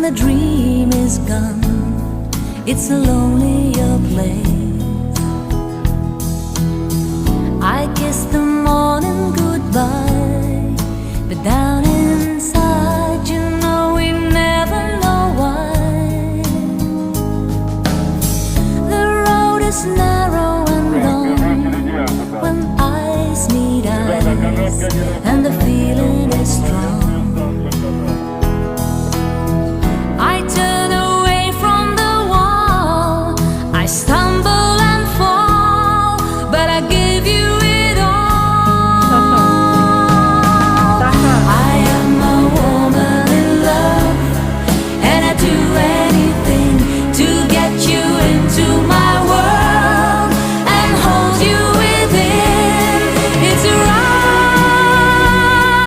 the dream is gone, it's a lonelier place. I kiss the morning goodbye,